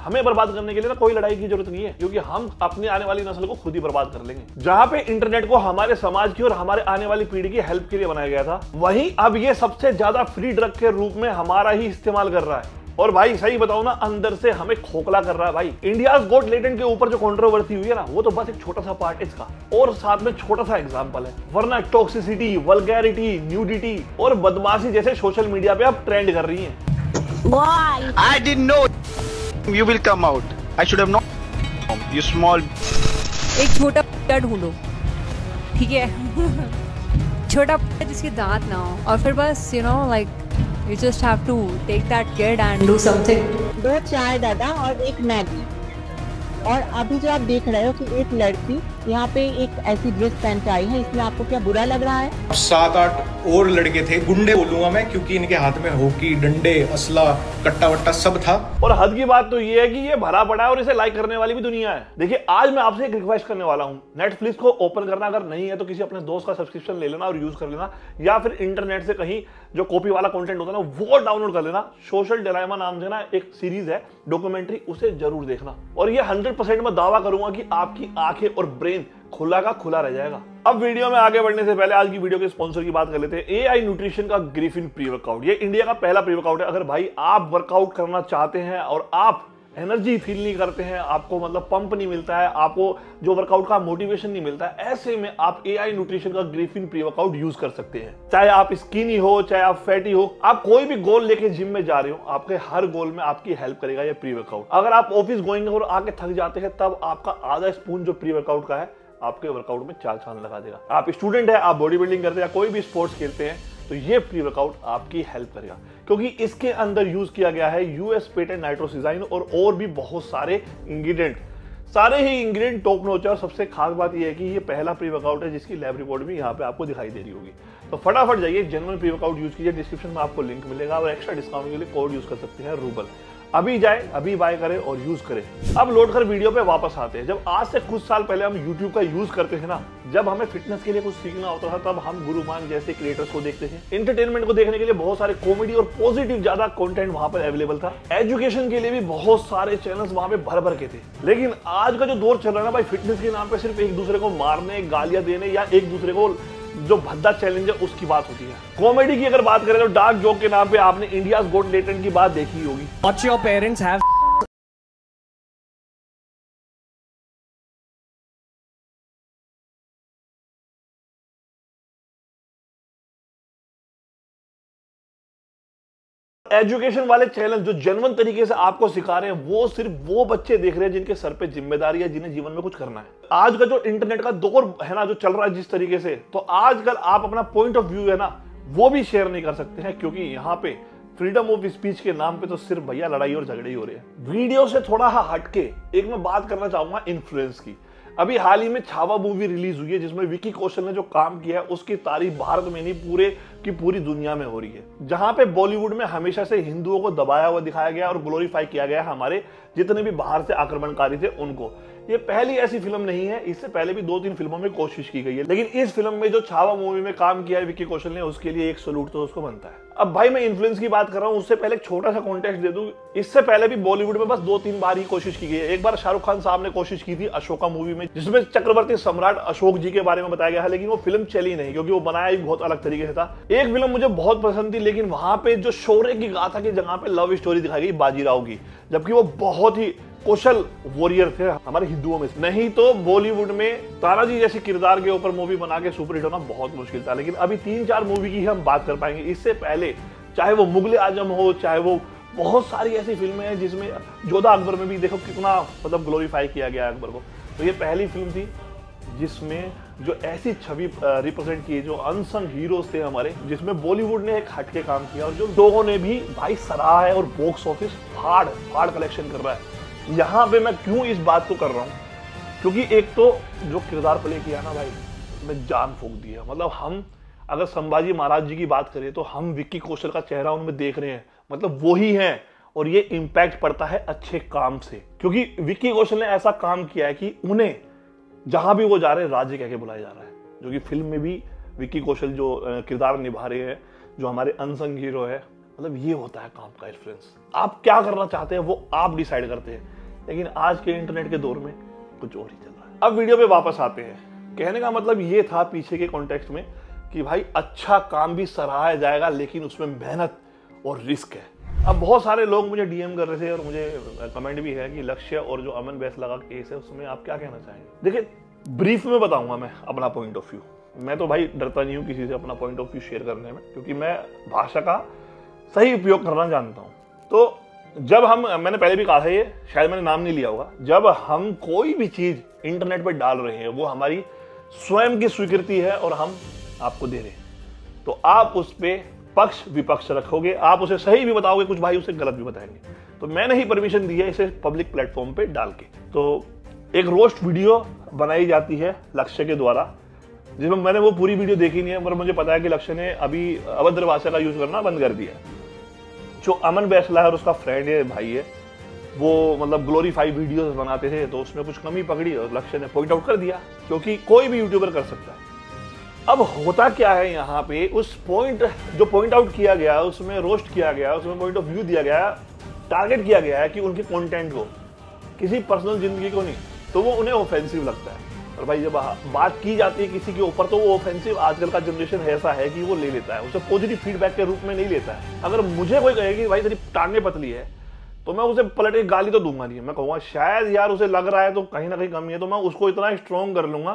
हमें बर्बाद करने के लिए ना कोई लड़ाई की जरूरत नहीं है, क्योंकि हम अपनी आने वाली नस्ल को खुद ही बर्बाद कर लेंगे। जहां पे इंटरनेट को हमारे समाज की और हमारे आने वाली पीढ़ी की हेल्प के लिए बनाया गया था, वहीं अब ये सबसे ज्यादा फ्री ड्रग के रूप में हमारा ही इस्तेमाल कर रहा है। और भाई सही बताओ ना, अंदर से हमें खोखला कर रहा है भाई। इंडियाज गॉट लेटेंट के ऊपर जो कंट्रोवर्सी हुई है ना, वो तो बस एक छोटा सा पार्ट है इसका, और साथ में छोटा सा एग्जांपल है। वरना टॉक्सिसिटी, वल्गैरिटी, न्यूडिटी और बदमाशी जैसे सोशल मीडिया पे अब ट्रेंड कर रही हैं। Why? I didn't know you will come out. I should have known. You small. एक छोटा पट्टा ढूंढो, ठीक है? छोटा पट्टा जिसके दांत ना हो, और फिर बस like you just have to take that kid and do something. 2 चाय दादा और 1 मैगी। और अभी जो आप देख रहे हो कि एक लड़की यहाँ पे एक ऐसी ड्रेस पहन के आई है, इसमें आपको क्या बुरा लग रहा है? 7-8 और लड़के थे, गुंडे बोलूंगा मैं, क्योंकि इनके हाथ में हॉकी, डंडे, असला, कट्टा वट्टा सब था। और हद की बात तो ये है कि ये भरा पड़ा है और इसे लाइक करने वाली भी दुनिया है। देखिए, आज मैं आपसे एक रिक्वेस्ट करने वाला हूँ। नेटफ्लिक्स को ओपन करना अगर नहीं है तो किसी अपने दोस्त का सब्सक्रिप्शन ले लेना और यूज कर लेना, या फिर इंटरनेट से कहीं जो कॉपी वाला कंटेंट होता है ना, वो डाउनलोड कर लेना। सोशल डिलेमा नाम से ना एक सीरीज है, डॉक्यूमेंट्री, उसे जरूर देखना। और ये 100% मैं दावा करूंगा कि आपकी आंखें और ब्रेन खुला का खुला रह जाएगा। अब वीडियो में आगे बढ़ने से पहले आज की वीडियो के स्पॉन्सर की बात कर लेते हैं। एआई न्यूट्रिशन का ग्रिफिन प्री वर्कआउट, ये इंडिया का पहला प्री वर्कआउट है। अगर भाई आप वर्कआउट करना चाहते हैं और आप एनर्जी फील नहीं करते हैं, आपको मतलब पंप नहीं मिलता है, आपको जो वर्कआउट का मोटिवेशन नहीं मिलता है, ऐसे में आप एआई न्यूट्रिशन का ग्रिफिन प्री वर्कआउट यूज कर सकते हैं। चाहे आप स्किनी हो, चाहे आप फैटी हो, आप कोई भी गोल लेके जिम में जा रहे हो, आपके हर गोल में आपकी हेल्प करेगा ये प्री वर्कआउट। अगर आप ऑफिस गोइंग और आके थक जाते हैं, तब आपका आधा स्पून जो प्री वर्कआउट का है आपके वर्कआउट में 4 चांद लगा देगा। आप स्टूडेंट है, आप बॉडी बिल्डिंग करते हैं या कोई भी स्पोर्ट्स खेलते हैं, तो ये प्री वर्कआउट आपकी हेल्प करेगा, क्योंकि इसके अंदर यूज किया गया है यूएस पेटेंट नाइट्रोसिजाइन और भी बहुत सारे इंग्रेडिएंट। सारे ही इंग्रेडिएंट टॉप नॉच है। और सबसे खास बात यह है कि ये पहला प्री वर्कआउट है जिसकी लैब रिपोर्ट भी यहाँ पे आपको दिखाई दे रही होगी। तो फटाफट जाइए, जेन्युइन प्री वर्कआउट यूज कीजिए। डिस्क्रिप्शन में आपको लिंक मिलेगा और एक्स्ट्रा डिस्काउंट के लिए कोड यूज कर सकते हैं, रूबल। अभी जाए, अभी बाय करें और यूज करें। अब लोड कर वीडियो पे वापस आते हैं। जब आज से कुछ साल पहले हम YouTube का यूज करते थे ना, जब हमें फिटनेस के लिए कुछ सीखना होता था, तब हम गुरुमान जैसे क्रिएटर्स को देखते थे। एंटरटेनमेंट को देखने के लिए बहुत सारे कॉमेडी और पॉजिटिव ज्यादा कंटेंट वहां पर अवेलेबल था। एजुकेशन के लिए भी बहुत सारे चैनल्स वहां पे भर भर के थे। लेकिन आज का जो दौर चल रहा है ना भाई, फिटनेस के नाम पे सिर्फ एक दूसरे को मारने, गालियां देने या एक दूसरे को जो भद्दा चैलेंज है उसकी बात होती है। कॉमेडी की अगर बात करें तो डार्क जोक के नाम पे आपने इंडियाज गॉट लेटेंट की बात देखी होगी। What your parents have education वाले चैनल जो जेन्युइन तरीके से आपको सिखा रहे हैं, वो सिर्फ वो बच्चे देख रहे हैं जिनके सर पे जिम्मेदारी है, जिन्हें जीवन में कुछ करना है। आज का जो इंटरनेट का दौर है ना, जो चल रहा है जिस तरीके से, तो आजकल आप अपना पॉइंट ऑफ व्यू है ना, वो भी शेयर नहीं कर सकते हैं, क्योंकि यहाँ पे फ्रीडम ऑफ स्पीच के नाम पे तो सिर्फ भैया लड़ाई और झगड़े ही हो रहे हैं। वीडियो से थोड़ा हटके एक मैं बात करना चाहूंगा इन्फ्लुएंस की। अभी हाल ही में छावा मूवी रिलीज हुई है, जिसमें विकी कौशल ने जो काम किया है उसकी तारीफ भारत में नहीं पूरे की पूरी दुनिया में हो रही है। जहां पे बॉलीवुड में हमेशा से हिंदुओं को दबाया हुआ दिखाया गया और ग्लोरीफाई किया गया हमारे जितने भी बाहर से आक्रमणकारी थे उनको। ये पहली ऐसी फिल्म नहीं है, इससे पहले भी 2-3 फिल्मों में कोशिश की गई है, लेकिन इस फिल्म में जो छावा मूवी में काम किया है विकी कौशल ने, उसके लिए एक सैल्यूट तो उसको बनता है। अब भाई मैं इन्फ्लुएंस की बात कर रहा हूं, उससे पहले एक छोटा सा कॉन्टेक्स्ट दे दूं। इससे पहले भी बॉलीवुड में बस 2-3 बार ही कोशिश की गई है। एक बार शाहरुख खान साहब ने कोशिश की थी अशोका मूवी में, जिसमें चक्रवर्ती सम्राट अशोक जी के बारे में बताया गया है, लेकिन वो फिल्म चली नहीं, क्योंकि वो बनाया ही बहुत अलग तरीके से था। एक फिल्म मुझे बहुत पसंद थी, लेकिन वहां पे जो शौर्य की गाथा की जगह पे लव स्टोरी दिखाई गई बाजीराव की, जबकि वो बहुत ही कौशल वॉरियर थे हमारे हिंदुओं में। नहीं तो बॉलीवुड में तानाजी जैसे किरदार के ऊपर मूवी बना के सुपरहिट होना बहुत मुश्किल था। लेकिन अभी 3-4 मूवी की हम बात कर पाएंगे। इससे पहले चाहे वो मुगले आजम हो, चाहे वो बहुत सारी ऐसी फिल्में हैं जिसमें जोधा अकबर में भी देखो कितना मतलब ग्लोरीफाई किया गया अकबर को। तो ये पहली फिल्म थी जिसमें जो ऐसी छवि रिप्रेजेंट की, जो अनसंग हीरोज थे हमारे, जिसमें बॉलीवुड ने एक हटके काम किया और जो लोगों ने भी भाई सराहा है और बॉक्स ऑफिस फाड़ कलेक्शन कर रहा है। यहाँ पे मैं क्यों इस बात को कर रहा हूँ, क्योंकि एक तो जो किरदार प्ले किया ना भाई, मैं जान फूंक दी है। मतलब हम अगर संभाजी महाराज जी की बात करें तो हम विक्की कौशल का चेहरा उनमें देख रहे हैं, मतलब वो ही हैं। और ये इम्पैक्ट पड़ता है अच्छे काम से, क्योंकि विक्की कौशल ने ऐसा काम किया है कि उन्हें जहां भी वो जा रहे हैं राज्य कह के बुलाया जा रहा है। जो कि फिल्म में भी विक्की कौशल जो किरदार निभा रहे हैं, जो हमारे अनसंग हीरो है, मतलब ये होता है काम का फ्रेंड्स। आप क्या करना चाहते हैं वो आप डिसाइड करते हैं, लेकिन आज के इंटरनेट के दौर में कुछ और ही चल रहा है। अब वीडियो पे वापस आते हैं। कहने का मतलब ये था पीछे के कॉन्टेक्स्ट में कि भाई अच्छा काम भी सराहा जाएगा, लेकिन उसमें मेहनत और रिस्क है। अब बहुत सारे लोग मुझे डीएम कर रहे थे और मुझे कमेंट भी है कि लक्ष्य और जो अमन बैसला का केस है उसमें आप क्या कहना चाहेंगे। देखिए, ब्रीफ में बताऊंगा मैं अपना पॉइंट ऑफ व्यू। मैं तो भाई डरता नहीं हूँ किसी से अपना पॉइंट ऑफ व्यू शेयर करने में, क्योंकि मैं भाषा का सही उपयोग करना जानता हूँ। तो जब मैंने पहले भी कहा था, ये शायद मैंने नाम नहीं लिया होगा, जब हम कोई भी चीज इंटरनेट पर डाल रहे हैं वो हमारी स्वयं की स्वीकृति है और हम आपको दे रहे हैं, तो आप उस पर पक्ष विपक्ष रखोगे, आप उसे सही भी बताओगे, कुछ भाई उसे गलत भी बताएंगे। तो मैंने ही परमिशन दी है इसे पब्लिक प्लेटफॉर्म पे डाल के। तो एक रोस्ट वीडियो बनाई जाती है लक्ष्य के द्वारा, जिसमें मैंने वो पूरी वीडियो देखी नहीं है, पर मुझे पता है कि लक्ष्य ने अभी अभद्र भाषा का यूज करना बंद कर दिया। जो अमन बैसला है और उसका फ्रेंड है, भाई है, वो मतलब ग्लोरीफाई वीडियोस बनाते थे, तो उसमें कुछ कमी पकड़ी और लक्ष्य ने पॉइंट आउट कर दिया, क्योंकि कोई भी यूट्यूबर कर सकता है। अब होता क्या है यहाँ पे, उस जो पॉइंट आउट किया गया, उसमें रोस्ट किया गया, उसमें पॉइंट ऑफ व्यू दिया गया, टारगेट किया गया है कि उनके कंटेंट को, किसी पर्सनल जिंदगी को नहीं, तो वो उन्हें ऑफेंसिव लगता है। और भाई जब बात की जाती है किसी के ऊपर, तो वो ऑफेंसिव आजकल का जनरेशन ऐसा है कि वो ले लेता है, उसे पॉजिटिव फीडबैक के रूप में नहीं लेता है। अगर मुझे कोई कहे कि भाई तेरी टांगे पतली है, तो मैं उसे पलट के गाली तो दूंगा नहीं, मैं कहूँगा शायद यार उसे लग रहा है तो कहीं ना कहीं कमी है, तो मैं उसको इतना स्ट्रॉन्ग कर लूंगा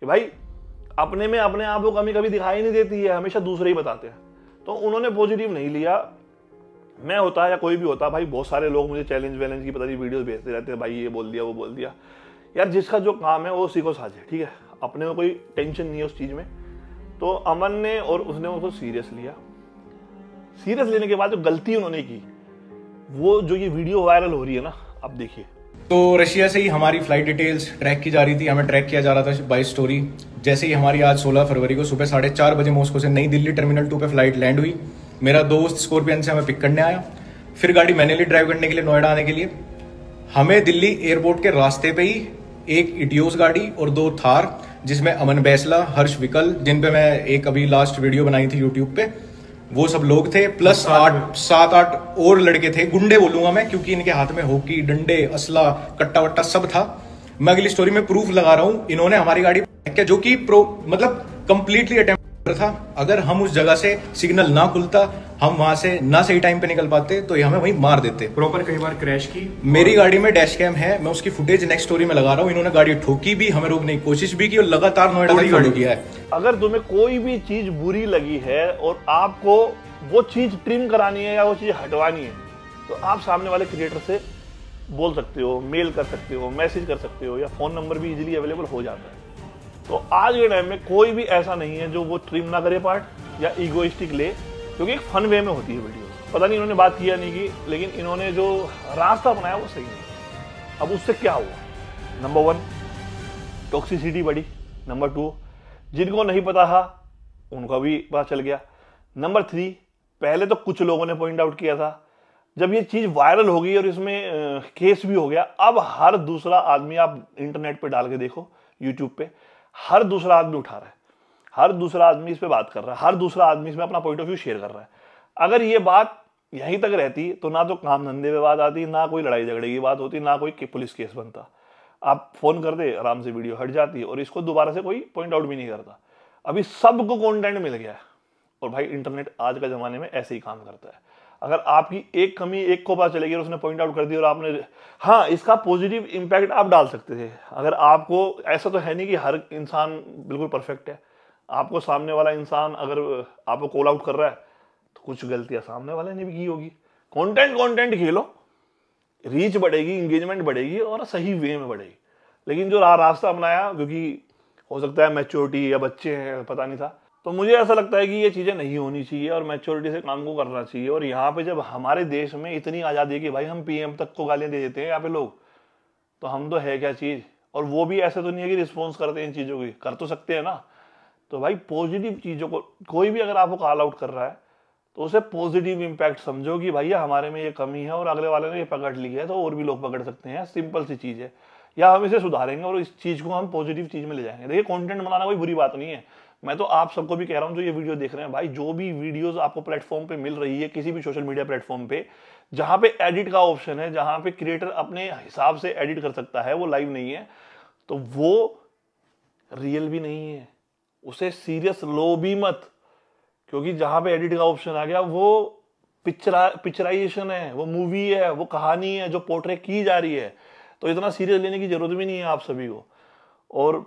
कि भाई अपने में अपने आप को कमी कभी दिखाई नहीं देती है, हमेशा दूसरे ही बताते हैं। तो उन्होंने पॉजिटिव नहीं लिया। मैं होता या कोई भी होता, भाई बहुत सारे लोग मुझे चैलेंज की पता नहीं वीडियोस भेजते रहते हैं, भाई ये बोल दिया वो बोल दिया। यार जिसका जो काम है वो उसी को साझे, ठीक है, अपने में कोई टेंशन नहीं है उस चीज में। तो अमन ने और उसने उसको सीरियस लिया। सीरियस लेने के बाद जो गलती उन्होंने की, वो जो ये वीडियो वायरल हो रही है ना, अब देखिए। तो रशिया से ही हमारी फ्लाइट डिटेल्स ट्रैक की जा रही थी, हमें ट्रैक किया जा रहा था बाय स्टोरी। जैसे ही हमारी आज 16 फरवरी को सुबह 4:30 बजे मॉस्को से नई दिल्ली टर्मिनल 2 पे फ्लाइट लैंड हुई। मेरा दोस्त स्कॉर्पियन से हमें पिक करने आया, फिर गाड़ी मैन्युअली ड्राइव करने के लिए नोएडा आने के लिए। हमें दिल्ली एयरपोर्ट के रास्ते पे ही एक इटियोस गाड़ी और 2 थार, जिसमें अमन बैसला, हर्ष विकल, जिन पे मैं एक अभी लास्ट वीडियो बनाई थी यूट्यूब पे, वो सब लोग थे, प्लस 7-8 और लड़के थे। गुंडे बोलूंगा मैं, क्योंकि इनके हाथ में हॉकी, डंडे, असला, कट्टा वट्टा सब था। मैं अगली स्टोरी में प्रूफ लगा रहा हूं, इन्होंने हमारी गाड़ी क्या, जो कि मतलब कंप्लीटली अटेम्प्ट था। अगर हम उस जगह से सिग्नल ना खुलता, हम वहां से ना सही टाइम पे निकल पाते, तो ये हमें वहीं मार देते। प्रॉपर कई बार क्रैश की। मेरी गाड़ी में डैश कैम है, मैं उसकी फुटेज नेक्स्ट स्टोरी में लगा रहा हूँ। इन्होंने गाड़ी ठोकी भी, हमें रोकने की कोशिश भी की और लगातार नोएडा में फॉलो किया है। अगर तुम्हें कोई भी चीज बुरी लगी है और आपको वो चीज ट्रिम करानी है या वो चीज हटवानी है, तो आप सामने वाले क्रिएटर से बोल सकते हो, मेल कर सकते हो, मैसेज कर सकते हो, या फोन नंबर भी इजीली अवेलेबल हो जाता है। तो आज के टाइम में कोई भी ऐसा नहीं है जो वो ट्रिम ना करे पार्ट या इगोइस्टिक ले, क्योंकि एक फन वे में होती है वीडियो। पता नहीं इन्होंने बात किया नहीं की, लेकिन इन्होंने जो रास्ता अपनाया वो सही नहीं। अब उससे क्या हुआ, नंबर 1 टॉक्सिसिटी बढ़ी, नंबर 2 जिनको नहीं पता था उनका भी पता चल गया, नंबर 3 पहले तो कुछ लोगों ने पॉइंट आउट किया था, जब ये चीज वायरल हो गई और इसमें केस भी हो गया, अब हर दूसरा आदमी, आप इंटरनेट पे डाल के देखो, यूट्यूब पे हर दूसरा आदमी उठा रहा है, हर दूसरा आदमी इस पे बात कर रहा है, हर दूसरा आदमी इसमें अपना पॉइंट ऑफ व्यू शेयर कर रहा है। अगर ये बात यहीं तक रहती तो ना तो काम धंधे पे बात आती, ना कोई लड़ाई झगड़े की बात होती, ना कोई पुलिस केस बनता। आप फोन कर दे, आराम से वीडियो हट जाती और इसको दोबारा से कोई पॉइंट आउट भी नहीं करता। अभी सबको कंटेंट मिल गया है और भाई इंटरनेट आज का जमाने में ऐसे ही काम करता है। अगर आपकी एक कमी एक को पता चलेगी और उसने पॉइंट आउट कर दी और आपने, हाँ, इसका पॉजिटिव इंपैक्ट आप डाल सकते थे। अगर आपको, ऐसा तो है नहीं कि हर इंसान बिल्कुल परफेक्ट है, आपको सामने वाला इंसान अगर आपको कॉल आउट कर रहा है तो कुछ गलतियां सामने वाले ने भी की होगी। कंटेंट खेलो, रीच बढ़ेगी, इंगेजमेंट बढ़ेगी और सही वे में बढ़ेगी। लेकिन जो रास्ता अपनाया, क्योंकि हो सकता है मैच्योरिटी या बच्चे हैं, पता नहीं था, तो मुझे ऐसा लगता है कि ये चीज़ें नहीं होनी चाहिए और मैच्योरिटी से काम को करना चाहिए। और यहाँ पे जब हमारे देश में इतनी आज़ादी है कि भाई हम पीएम तक को गालियाँ दे देते हैं यहाँ पे लोग, तो हम तो है क्या चीज़। और वो भी ऐसे तो नहीं है कि रिस्पॉन्स करते हैं इन चीज़ों की, कर तो सकते हैं ना। तो भाई पॉजिटिव चीज़ों को, कोई भी अगर आपको कॉल आउट कर रहा है तो उसे पॉजिटिव इंपैक्ट समझो कि भैया हमारे में ये कमी है और अगले वाले ने ये पकड़ ली है, तो और भी लोग पकड़ सकते हैं। सिंपल सी चीज़ है, या हम इसे सुधारेंगे और इस चीज़ को हम पॉजिटिव चीज़ में ले जाएंगे। देखिए कंटेंट बनाना कोई बुरी बात नहीं है, मैं तो आप सबको भी कह रहा हूं जो ये वीडियो देख रहे हैं भाई, जो भी वीडियोस आपको प्लेटफॉर्म पे मिल रही है, किसी भी सोशल मीडिया प्लेटफॉर्म पे, जहां पे एडिट का ऑप्शन है, जहां पे क्रिएटर अपने हिसाब से एडिट कर सकता है, वो लाइव नहीं है, तो वो रियल भी नहीं है, उसे सीरियस लो भी मत। क्योंकि जहां पे एडिट का ऑप्शन आ गया, वो पिक्चराइजेशन है, वो मूवी है, वो कहानी है जो पोर्ट्रे की जा रही है, तो इतना सीरियस लेने की जरूरत भी नहीं है आप सभी को। और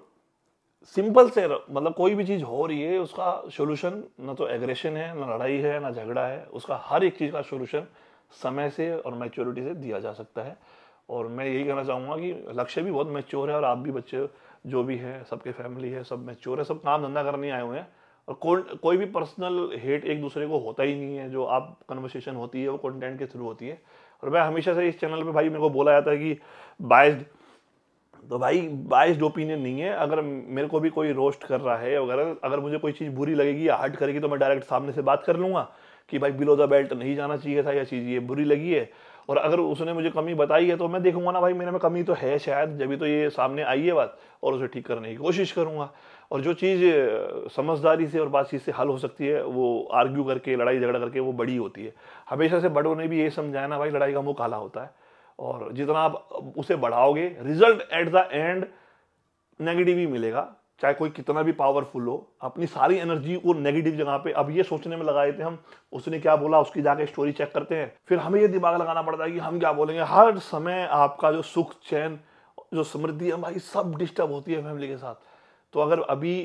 सिंपल से मतलब कोई भी चीज हो रही है, उसका सोल्यूशन ना तो एग्रेशन है, ना लड़ाई है, ना झगड़ा है, उसका हर एक चीज का सोल्यूशन समय से और मैच्योरिटी से दिया जा सकता है। और मैं यही कहना चाहूंगा कि लक्ष्य भी बहुत मैच्योर है, और आप भी बच्चे जो भी है, सबके फैमिली है, सब मैच्योर है, सब काम धंधा करने आए हुए हैं, और कोई भी पर्सनल हेट एक दूसरे को होता ही नहीं है। जो आप कन्वर्सेशन होती है वो कंटेंट के थ्रू होती है। और मैं हमेशा से इस चैनल पे भाई मेरे को बोला जाता है कि बाइस्ड, तो भाई बाइस्ड ओपिनियन नहीं है। अगर मेरे को भी कोई रोस्ट कर रहा है, अगर मुझे कोई चीज़ बुरी लगेगी या हर्ट करेगी, तो मैं डायरेक्ट सामने से बात कर लूँगा कि भाई बिलो द बेल्ट नहीं जाना चाहिए था, या चीज़ ये बुरी लगी है। और अगर उसने मुझे कमी बताई है तो मैं देखूंगा ना भाई मेरे में कमी तो है शायद, जब भी तो ये सामने आई है बात, और उसे ठीक करने की कोशिश करूंगा। और जो चीज़ समझदारी से और बातचीत से हल हो सकती है, वो आर्ग्यू करके, लड़ाई झगड़ा करके, वो बड़ी होती है। हमेशा से बड़ों ने भी ये समझाया ना भाई, लड़ाई का मुंह काला होता है, और जितना आप उसे बढ़ाओगे, result at the end negative ही मिलेगा। चाहे कोई कितना भी पावरफुल हो, अपनी सारी एनर्जी को नेगेटिव जगह पे अब ये सोचने में लगा देते हैं हम, उसने क्या बोला, उसकी जाके स्टोरी चेक करते हैं, फिर हमें ये दिमाग लगाना पड़ता है कि हम क्या बोलेंगे। हर समय आपका जो सुख चैन, जो समृद्धि है भाई, सब डिस्टर्ब होती है फैमिली के साथ। तो अगर अभी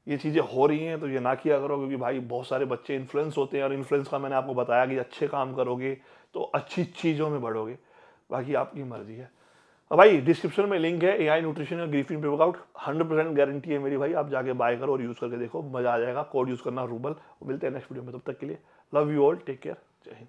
ये चीज़ें हो रही हैं तो ये ना किया करो, क्योंकि भाई बहुत सारे बच्चे इन्फ्लुएंस होते हैं, और इन्फ्लुएंस का मैंने आपको बताया कि अच्छे काम करोगे तो अच्छी चीज़ों में बढ़ोगे, बाकी आपकी मर्जी है। और भाई डिस्क्रिप्शन में लिंक है AI न्यूट्रिशन और ग्रीफिन प्री-वर्कआउट, 100% गारंटी है मेरी भाई, आप जाके बाय करो और यूज़ करके देखो, मजा आ जाएगा। कोड यूज़ करना रूबल। मिलते हैं नेक्स्ट वीडियो में, तब तक के लिए love you all, take care, जय हिंद।